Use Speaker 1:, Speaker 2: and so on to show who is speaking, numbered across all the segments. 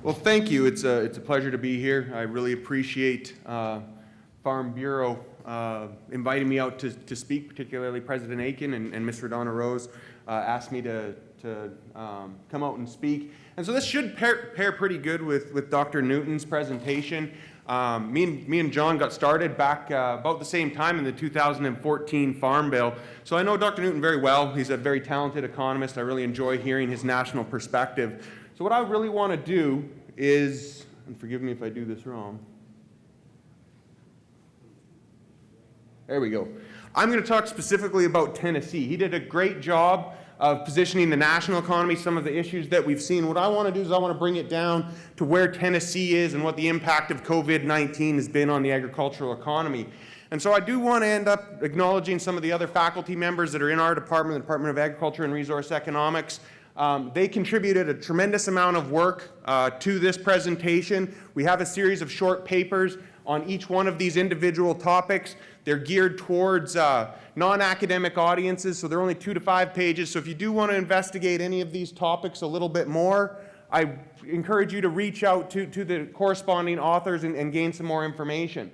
Speaker 1: Well, thank you. It's a pleasure to be here. I really appreciate Farm Bureau inviting me out to speak, particularly President Aiken and Ms. Radonna Rose asked me to come out and speak. And so this should pair pretty good with Dr. Newton's presentation. Me and John got started back about the same time in the 2014 Farm Bill. So I know Dr. Newton very well. He's a very talented economist. I really enjoy hearing his national perspective. So what I really want to do is, and forgive me if I do this wrong. There we go. I'm going to talk specifically about Tennessee. He did a great job of positioning the national economy, some of the issues that we've seen. What I want to do is I want to bring it down to where Tennessee is and what the impact of COVID-19 has been on the agricultural economy. And so I do want to end up acknowledging some of the other faculty members that are in our department, the Department of Agriculture and Resource Economics. They contributed a tremendous amount of work to this presentation. We have a series of short papers on each one of these individual topics. They're geared towards non-academic audiences, so they're only 2 to 5 pages. So if you do want to investigate any of these topics a little bit more, I encourage you to reach out to the corresponding authors and gain some more information.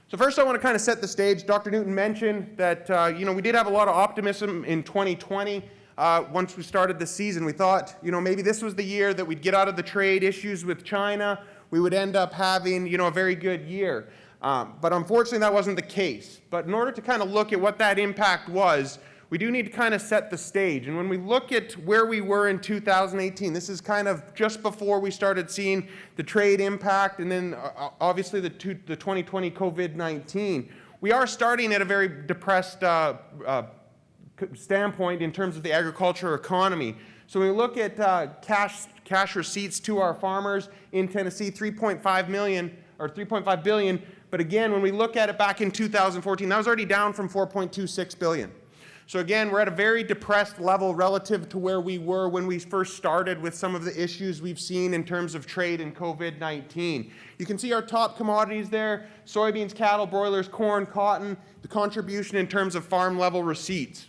Speaker 1: So first I want to kind of set the stage. Dr. Newton mentioned that we did have a lot of optimism in 2020. Once we started the season, we thought, maybe this was the year that we'd get out of the trade issues with China. We would end up having, a very good year. But unfortunately, that wasn't the case. But in order to kind of look at what that impact was, we do need to kind of set the stage. And when we look at where we were in 2018, this is kind of just before we started seeing the trade impact and then obviously the 2020 COVID-19. We are starting at a very depressed standpoint in terms of the agriculture economy. So when we look at cash receipts to our farmers in Tennessee, 3.5 billion. But again, when we look at it back in 2014, that was already down from 4.26 billion. So again, we're at a very depressed level relative to where we were when we first started with some of the issues we've seen in terms of trade and COVID-19. You can see our top commodities there: soybeans, cattle, broilers, corn, cotton, the contribution in terms of farm level receipts.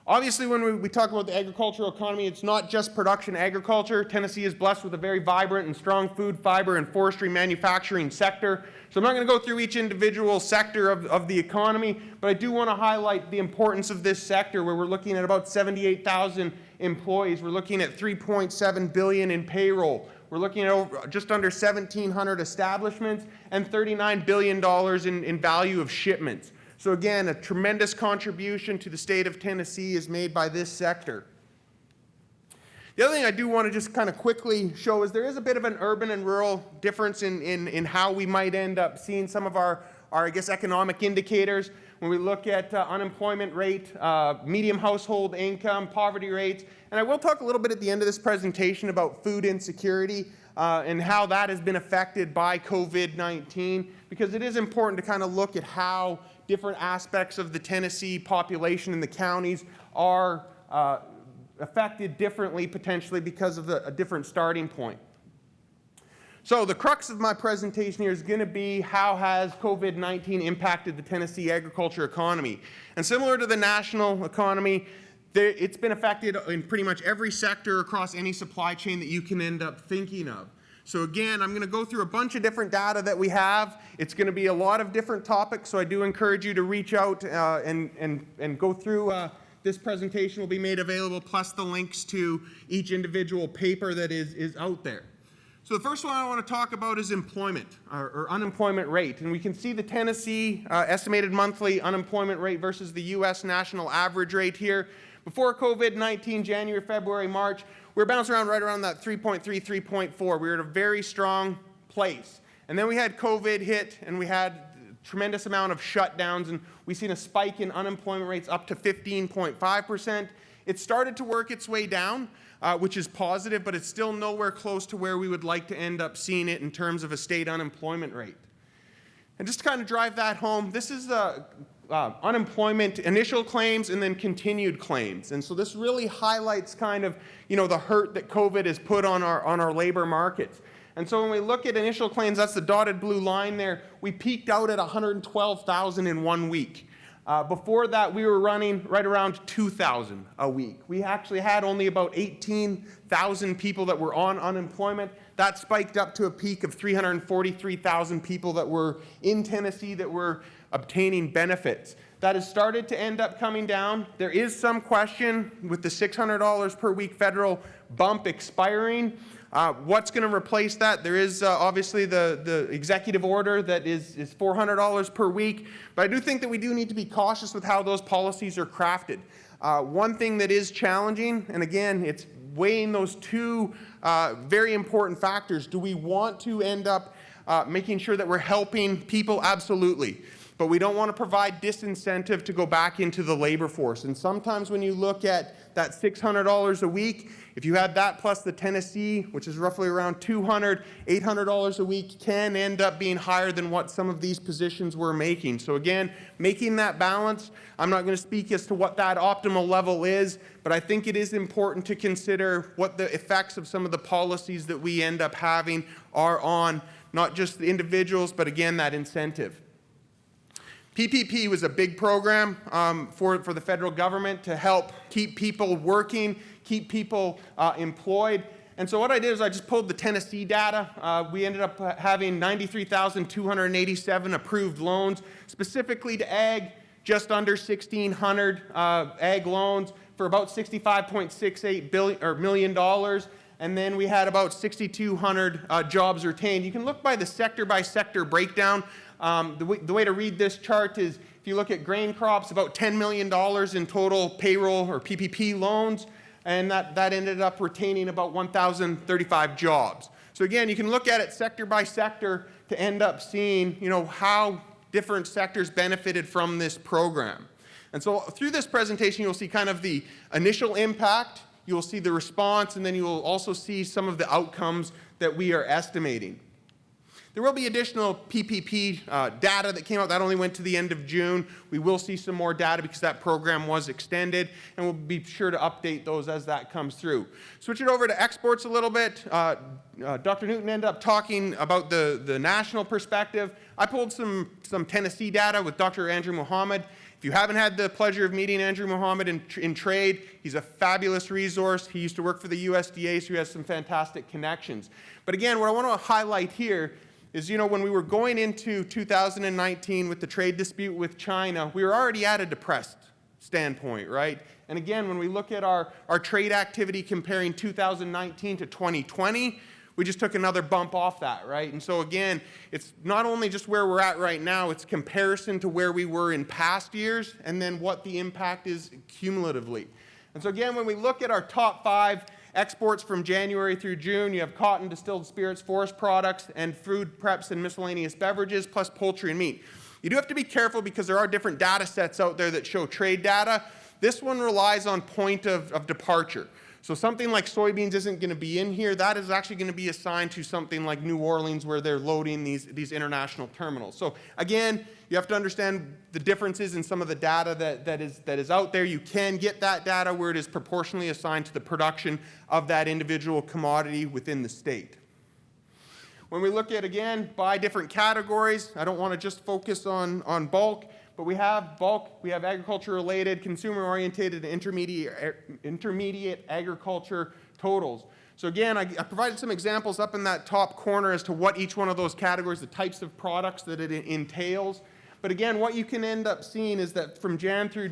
Speaker 1: Obviously, when we talk about the agricultural economy, it's not just production agriculture. Tennessee is blessed with a very vibrant and strong food, fiber, and forestry manufacturing sector. So I'm not going to go through each individual sector of the economy, but I do want to highlight the importance of this sector where we're looking at about 78,000 employees. We're looking at $3.7 billion in payroll. We're looking at just under 1,700 establishments and $39 billion in value of shipments. So again, a tremendous contribution to the state of Tennessee is made by this sector. The other thing I do want to just kind of quickly show is there is a bit of an urban and rural difference in how we might end up seeing some of our economic indicators. When we look at unemployment rate, medium household income, poverty rates, and I will talk a little bit at the end of this presentation about food insecurity and how that has been affected by COVID-19, because it is important to kind of look at how different aspects of the Tennessee population and the counties are affected differently potentially because of a different starting point. So the crux of my presentation here is going to be how has COVID-19 impacted the Tennessee agriculture economy. And similar to the national economy, it's been affected in pretty much every sector across any supply chain that you can end up thinking of. So again, I'm going to go through a bunch of different data that we have. It's going to be a lot of different topics, so I do encourage you to reach out and go through. This presentation will be made available, plus the links to each individual paper that is out there. So the first one I want to talk about is employment, or unemployment rate. And we can see the Tennessee estimated monthly unemployment rate versus the U.S. national average rate here. Before COVID-19, January, February, March, we were bouncing around right around that 3.3, 3.4. We were at a very strong place. And then we had COVID hit, and we had a tremendous amount of shutdowns, and we've seen a spike in unemployment rates up to 15.5%. It started to work its way down, which is positive, but it's still nowhere close to where we would like to end up seeing it in terms of a state unemployment rate. And just to kind of drive that home, this is the unemployment initial claims and then continued claims. And so this really highlights kind of, the hurt that COVID has put on our labor markets. And so when we look at initial claims, that's the dotted blue line there, we peaked out at 112,000 in 1 week. Before that, we were running right around 2,000 a week. We actually had only about 18,000 people that were on unemployment. That spiked up to a peak of 343,000 people that were in Tennessee that were obtaining benefits. That has started to end up coming down. There is some question with the $600 per week federal bump expiring. What's going to replace that? There is obviously the executive order that is $400 per week, but I do think that we do need to be cautious with how those policies are crafted. One thing that is challenging, and again, it's weighing those two very important factors. Do we want to end up making sure that we're helping people? Absolutely. But we don't want to provide disincentive to go back into the labor force. And sometimes when you look at that $600 a week, if you had that plus the Tennessee, which is roughly around $200, $800 a week, can end up being higher than what some of these positions were making. So again, making that balance, I'm not going to speak as to what that optimal level is, but I think it is important to consider what the effects of some of the policies that we end up having are on not just the individuals, but again, that incentive. PPP was a big program for the federal government to help keep people working, keep people employed. And so what I did is I just pulled the Tennessee data. We ended up having 93,287 approved loans, specifically to ag, just under 1,600 ag loans for about $65.68 million. And then we had about 6,200 jobs retained. You can look by the sector breakdown. The way to read this chart is if you look at grain crops, about $10 million in total payroll or PPP loans, and that ended up retaining about 1,035 jobs. So again, you can look at it sector by sector to end up seeing, how different sectors benefited from this program. And so through this presentation, you'll see kind of the initial impact, you'll see the response, and then you will also see some of the outcomes that we are estimating. There will be additional PPP data that came out. That only went to the end of June. We will see some more data because that program was extended, and we'll be sure to update those as that comes through. Switch it over to exports a little bit. Dr. Newton ended up talking about the national perspective. I pulled some Tennessee data with Dr. Andrew Muhammad. If you haven't had the pleasure of meeting Andrew Muhammad in trade, he's a fabulous resource. He used to work for the USDA, so he has some fantastic connections. But again, what I want to highlight here is, when we were going into 2019 with the trade dispute with China, we were already at a depressed standpoint, right? And again, when we look at our trade activity comparing 2019 to 2020, we just took another bump off that, right? And so again, it's not only just where we're at right now, it's comparison to where we were in past years and then what the impact is cumulatively. And so again, when we look at our top 5 exports from January through June, you have cotton, distilled spirits, forest products, and food preps and miscellaneous beverages, plus poultry and meat. You do have to be careful because there are different data sets out there that show trade data. This one relies on point of departure. So something like soybeans isn't going to be in here. That is actually going to be assigned to something like New Orleans where they're loading these international terminals. So again, you have to understand the differences in some of the data that is out there. You can get that data where it is proportionally assigned to the production of that individual commodity within the state. When we look at, again, by different categories, I don't want to just focus on bulk, but we have bulk, we have agriculture-related, consumer-oriented, and intermediate agriculture totals. So again, I provided some examples up in that top corner as to what each one of those categories, the types of products that it entails. But again, what you can end up seeing is that from January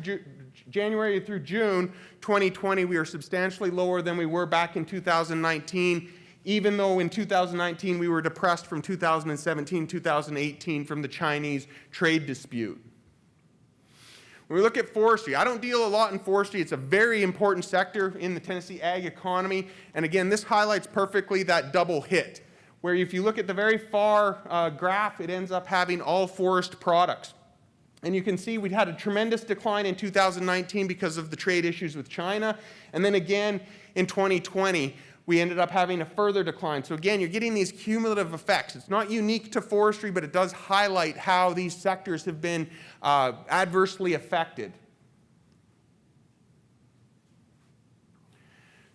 Speaker 1: through June 2020, we are substantially lower than we were back in 2019, even though in 2019 we were depressed from 2017, 2018 from the Chinese trade dispute. When we look at forestry, I don't deal a lot in forestry. It's a very important sector in the Tennessee ag economy. And again, this highlights perfectly that double hit, where if you look at the very far graph, it ends up having all forest products. And you can see we had a tremendous decline in 2019 because of the trade issues with China. And then again, in 2020, we ended up having a further decline. So again, you're getting these cumulative effects. It's not unique to forestry, but it does highlight how these sectors have been adversely affected.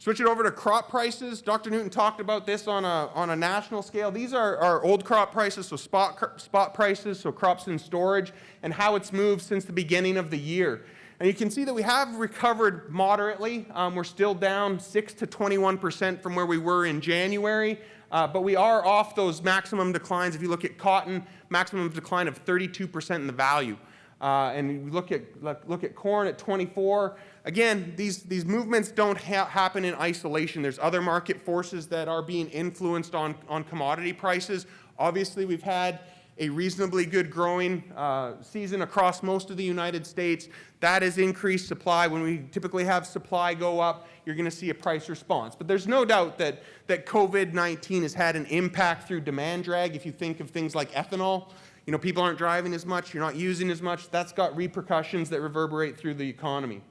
Speaker 1: Switch it over to crop prices. Dr. Newton talked about this on a national scale. These are our old crop prices, so spot prices, so crops in storage, and how it's moved since the beginning of the year. And you can see that we have recovered moderately. We're still down 6 to 21% from where we were in January, but we are off those maximum declines. If you look at cotton, maximum decline of 32% in the value. And we look at corn at 24. Again, these movements don't happen in isolation. There's other market forces that are being influenced on commodity prices. Obviously, we've had a reasonably good growing season across most of the United States. That has increased supply. When we typically have supply go up, you're going to see a price response. But there's no doubt that COVID-19 has had an impact through demand drag. If you think of things like ethanol, you know, people aren't driving as much, you're not using as much. That's got repercussions that reverberate through the economy.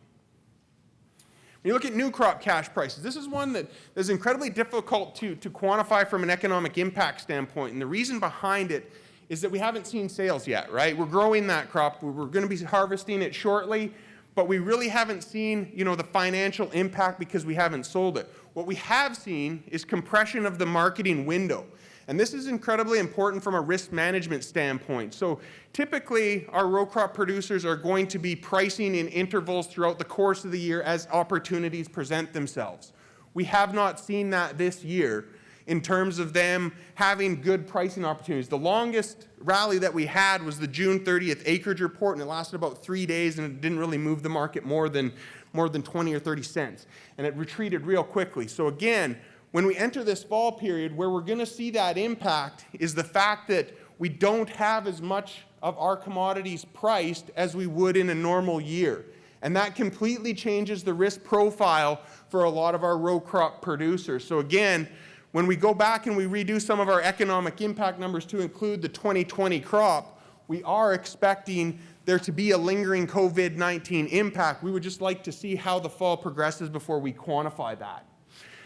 Speaker 1: When you look at new crop cash prices, this is one that is incredibly difficult to quantify from an economic impact standpoint. And the reason behind it is that we haven't seen sales yet, right? We're growing that crop. We're going to be harvesting it shortly, but we really haven't seen, you know, the financial impact because we haven't sold it. What we have seen is compression of the marketing window. And this is incredibly important from a risk management standpoint. So typically, our row crop producers are going to be pricing in intervals throughout the course of the year as opportunities present themselves. We have not seen that this year in terms of them having good pricing opportunities. The longest rally that we had was the June 30th acreage report, and it lasted about 3 days, and it didn't really move the market more than 20 or 30 cents. And it retreated real quickly. So again, when we enter this fall period, where we're going to see that impact is the fact that we don't have as much of our commodities priced as we would in a normal year. And that completely changes the risk profile for a lot of our row crop producers. So again, when we go back and we redo some of our economic impact numbers to include the 2020 crop, we are expecting there to be a lingering COVID-19 impact. We would just like to see how the fall progresses before we quantify that.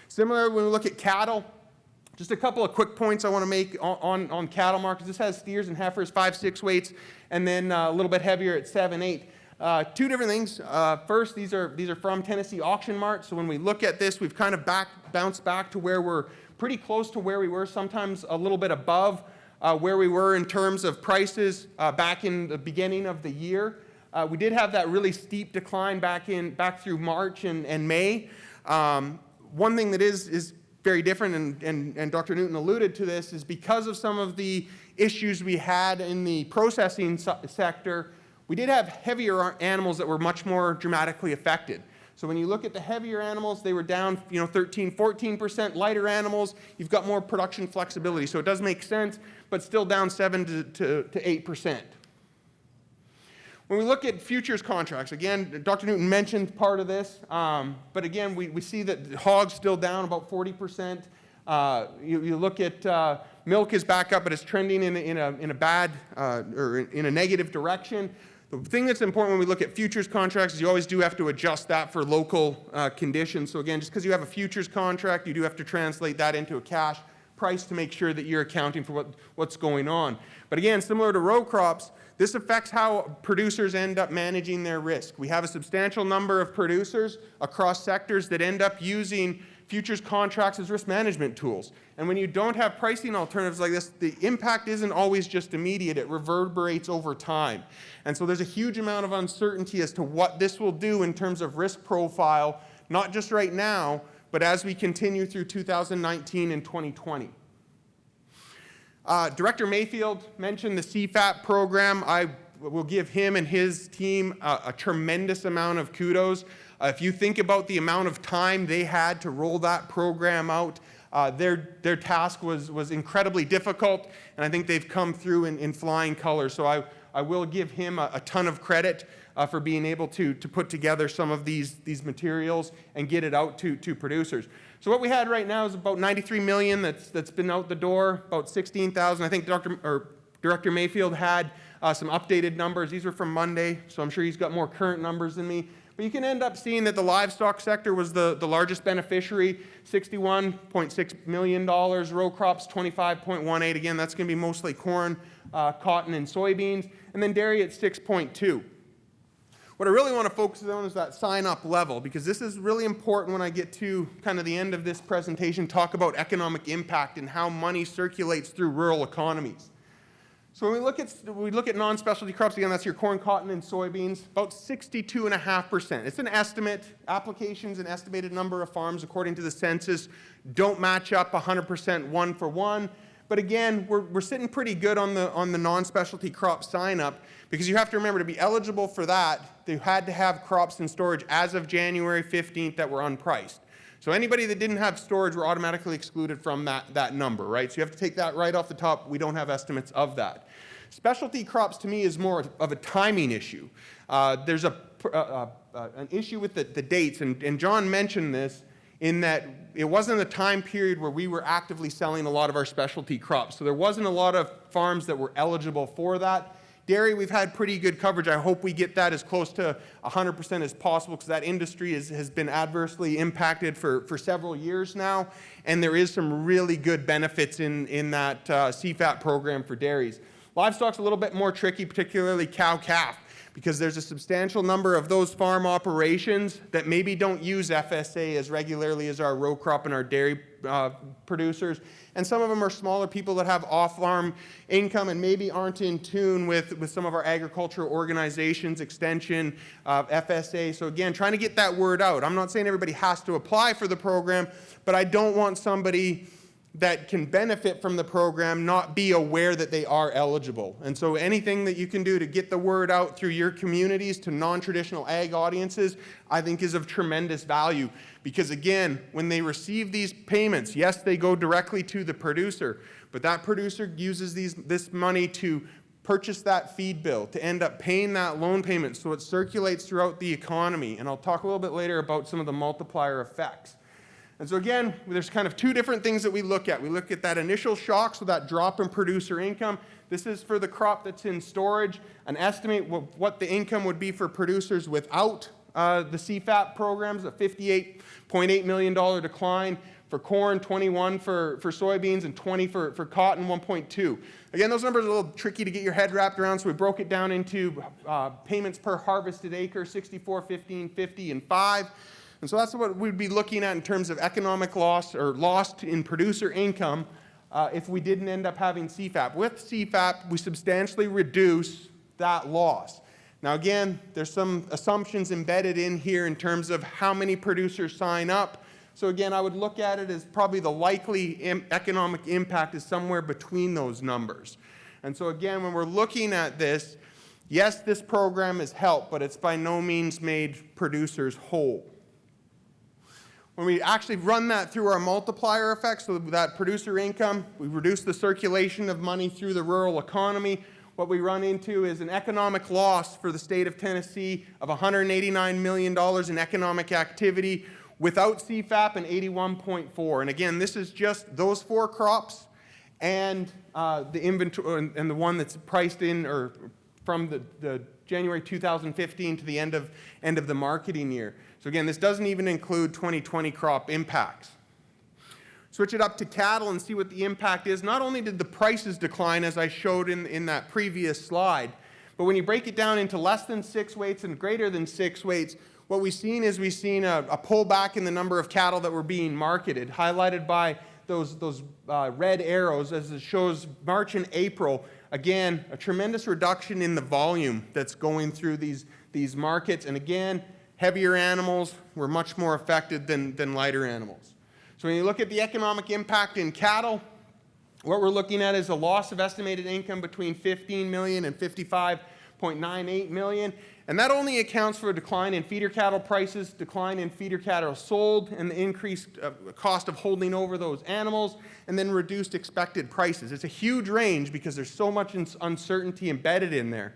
Speaker 1: Similarly, when we look at cattle, just a couple of quick points I want to make on cattle markets. This has steers and heifers, 5-6 weights, and then a little bit heavier at 7-8. Two different things. First, these are from Tennessee Auction Mart. So when we look at this, we've kind of bounced back to where we're pretty close to where we were, sometimes a little bit above where we were in terms of prices back in the beginning of the year. We did have that really steep decline back through March and May. One thing that is very different, and Dr. Newton alluded to this, is because of some of the issues we had in the processing sector, we did have heavier animals that were much more dramatically affected. So when you look at the heavier animals, they were down 13, 14%. Lighter animals, you've got more production flexibility. So it does make sense, but still down 7 to 8%. When we look at futures contracts, again, Dr. Newton mentioned part of this, but again, we see that hogs still down about 40%. You look at milk is back up, but it's trending in a bad or in a negative direction. The thing that's important when we look at futures contracts is you always do have to adjust that for local conditions. So again, just because you have a futures contract, you do have to translate that into a cash price to make sure that you're accounting for what's going on. But again, similar to row crops, this affects how producers end up managing their risk. We have a substantial number of producers across sectors that end up using futures contracts as risk management tools. And when you don't have pricing alternatives like this, the impact isn't always just immediate. It reverberates over time. And so there's a huge amount of uncertainty as to what this will do in terms of risk profile, not just right now, but as we continue through 2019 and 2020. Director Mayfield mentioned the CFAP program. I will give him and his team a tremendous amount of kudos. If you think about the amount of time they had to roll that program out, their task was incredibly difficult, and I think they've come through in flying colors. So I will give him a ton of credit for being able to put together some of these materials and get it out to producers. So what we had right now is about $93 million that's been out the door, about 16,000. I think Director Mayfield had some updated numbers. These were from Monday, so I'm sure he's got more current numbers than me. But you can end up seeing that the livestock sector was the largest beneficiary, $61.6 million. Row crops, $25.18. Again, that's going to be mostly corn, cotton, and soybeans. And then dairy at $6.2. What I really want to focus on is that sign-up level, because this is really important when I get to kind of the end of this presentation, talk about economic impact and how money circulates through rural economies. So when we look at non-specialty crops, again, that's your corn, cotton, and soybeans, about 62.5%. It's an estimate. Applications and estimated number of farms, according to the census, don't match up 100% one for one. But again, we're sitting pretty good on the non-specialty crop sign-up, because you have to remember, to be eligible for that, they had to have crops in storage as of January 15th that were unpriced. So anybody that didn't have storage were automatically excluded from that number, right? So you have to take that right off the top. We don't have estimates of that. Specialty crops, to me, is more of a timing issue. There's an issue with the dates, and John mentioned this, in that it wasn't a time period where we were actively selling a lot of our specialty crops. So there wasn't a lot of farms that were eligible for that. Dairy, we've had pretty good coverage. I hope we get that as close to 100% as possible, because that industry has been adversely impacted for several years now, and there is some really good benefits in that CFAP program for dairies. Livestock's a little bit more tricky, particularly cow-calf, because there's a substantial number of those farm operations that maybe don't use FSA as regularly as our row crop and our dairy producers. And some of them are smaller people that have off-farm income and maybe aren't in tune with some of our agricultural organizations, extension, FSA. So again, trying to get that word out. I'm not saying everybody has to apply for the program, but I don't want somebody that can benefit from the program not be aware that they are eligible. And so anything that you can do to get the word out through your communities to non-traditional ag audiences, I think is of tremendous value. Because again, when they receive these payments, yes, they go directly to the producer, but that producer uses this money to purchase that feed bill, to end up paying that loan payment, so it circulates throughout the economy. And I'll talk a little bit later about some of the multiplier effects. And so again, there's kind of two different things that we look at. We look at that initial shock, so that drop in producer income. This is for the crop that's in storage, an estimate of what the income would be for producers without the CFAP programs, a $58.8 million decline for corn, 21 for soybeans, and 20 for cotton, 1.2. Again, those numbers are a little tricky to get your head wrapped around, so we broke it down into payments per harvested acre, 64, 15, 50, and 5. And so that's what we'd be looking at in terms of economic loss, or lost in producer income, if we didn't end up having CFAP. With CFAP, we substantially reduce that loss. Now again, there's some assumptions embedded in here in terms of how many producers sign up. So again, I would look at it as probably the likely economic impact is somewhere between those numbers. And so again, when we're looking at this, yes, this program has helped, but it's by no means made producers whole. When we actually run that through our multiplier effect, so that producer income, we reduce the circulation of money through the rural economy. What we run into is an economic loss for the state of Tennessee of $189 million in economic activity without CFAP, and 81.4. And again, this is just those four crops and the inventory, and the one that's priced in, or from the January 2015 to the end of the marketing year. So again, this doesn't even include 2020 crop impacts. Switch it up to cattle and see what the impact is. Not only did the prices decline, as I showed in that previous slide, but when you break it down into less than 6 weights and greater than 6 weights, what we've seen is a pullback in the number of cattle that were being marketed, highlighted by those red arrows as it shows March and April. Again, a tremendous reduction in the volume that's going through these markets. And again, heavier animals were much more affected than lighter animals. So when you look at the economic impact in cattle, what we're looking at is a loss of estimated income between $15 million and $55.98 million. And that only accounts for a decline in feeder cattle prices, decline in feeder cattle sold, and the increased cost of holding over those animals, and then reduced expected prices. It's a huge range because there's so much uncertainty embedded in there.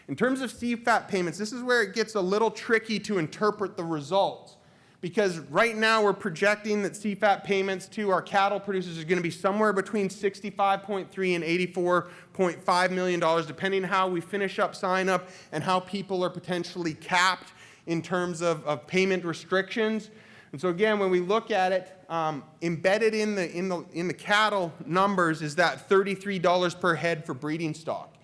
Speaker 1: In terms of CFAP payments, this is where it gets a little tricky to interpret the results, because right now we're projecting that CFAP payments to our cattle producers are going to be somewhere between $65.3 and $84.5 million, depending on how we finish up sign up and how people are potentially capped in terms of payment restrictions. And so again, when we look at it, embedded in the cattle numbers is that $33 per head for breeding stock.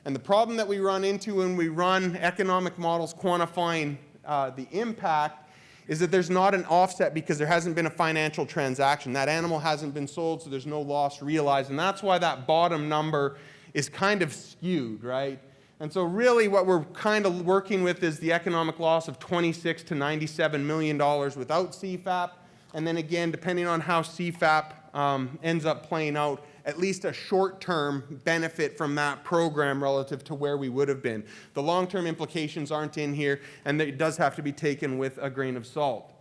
Speaker 1: And the problem that we run into when we run economic models quantifying the impact is that there's not an offset because there hasn't been a financial transaction. That animal hasn't been sold, so there's no loss realized. And that's why that bottom number is kind of skewed, right? And so really what we're kind of working with is the economic loss of $26 to $97 million without CFAP. And then again, depending on how CFAP ends up playing out, at least a short-term benefit from that program relative to where we would have been. The long-term implications aren't in here, and it does have to be taken with a grain of salt.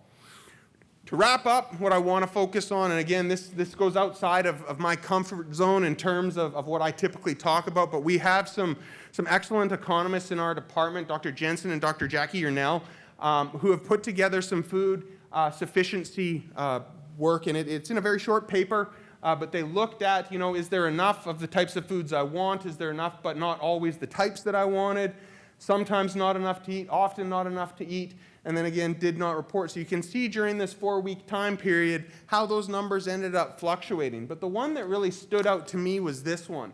Speaker 1: To wrap up, what I want to focus on, and again, this goes outside of my comfort zone in terms of what I typically talk about, but we have some excellent economists in our department, Dr. Jensen and Dr. Jackie Urnell, who have put together some food sufficiency work, and it's in a very short paper. But they looked at, is there enough of the types of foods I want? Is there enough, but not always the types that I wanted? Sometimes not enough to eat, often not enough to eat, and then again, did not report. So you can see during this 4-week time period how those numbers ended up fluctuating. But the one that really stood out to me was this one.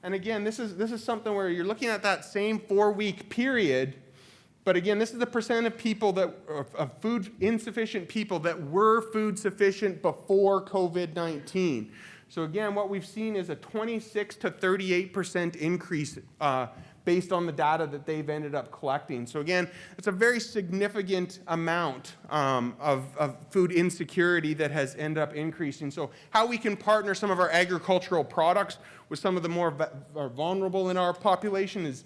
Speaker 1: And again, this is something where you're looking at that same 4-week period. But again, this is the percent of people of food insufficient people that were food sufficient before COVID-19. So again, what we've seen is a 26 to 38% increase based on the data that they've ended up collecting. So again, it's a very significant amount of food insecurity that has ended up increasing. So how we can partner some of our agricultural products with some of the more vulnerable in our population is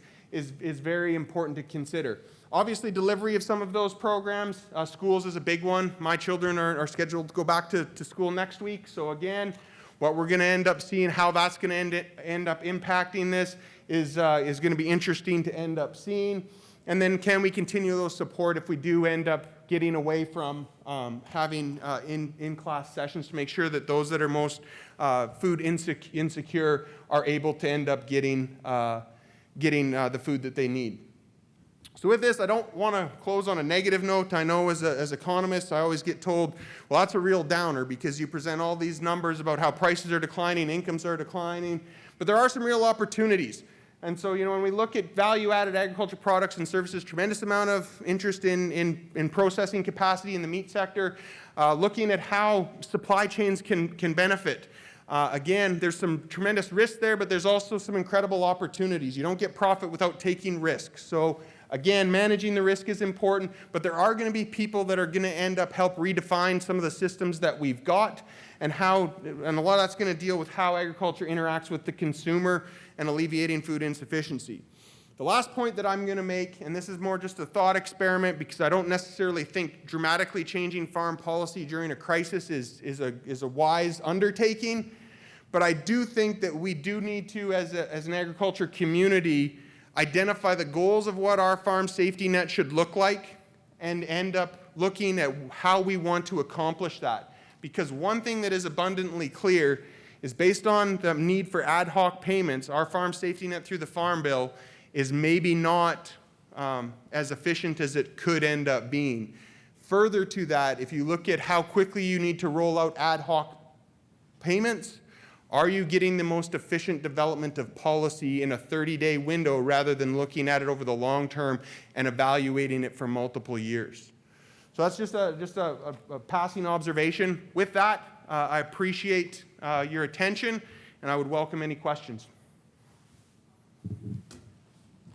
Speaker 1: very important to consider. Obviously, delivery of some of those programs, schools is a big one. My children are scheduled to go back to school next week. So again, what we're going to end up seeing, how that's going to end up impacting this is going to be interesting to end up seeing. And then can we continue those support if we do end up getting away from having in-class sessions to make sure that those that are most food insecure are able to end up getting the food that they need. So with this, I don't want to close on a negative note. I know as economists, I always get told, well, that's a real downer because you present all these numbers about how prices are declining, incomes are declining, but there are some real opportunities. And so, when we look at value-added agriculture products and services, tremendous amount of interest in processing capacity in the meat sector, looking at how supply chains can benefit. Again, there's some tremendous risk there, but there's also some incredible opportunities. You don't get profit without taking risk. So again, managing the risk is important, but there are going to be people that are going to end up help redefine some of the systems that we've got and a lot of that's going to deal with how agriculture interacts with the consumer and alleviating food insufficiency. The last point that I'm going to make, and this is more just a thought experiment because I don't necessarily think dramatically changing farm policy during a crisis is a wise undertaking, but I do think that we do need to, as an agriculture community, identify the goals of what our farm safety net should look like and end up looking at how we want to accomplish that. Because one thing that is abundantly clear is based on the need for ad hoc payments, our farm safety net through the Farm Bill is maybe not as efficient as it could end up being. Further to that, if you look at how quickly you need to roll out ad hoc payments, are you getting the most efficient development of policy in a 30-day window rather than looking at it over the long term and evaluating it for multiple years? So that's just a passing observation. With that, I appreciate your attention, and I would welcome any questions.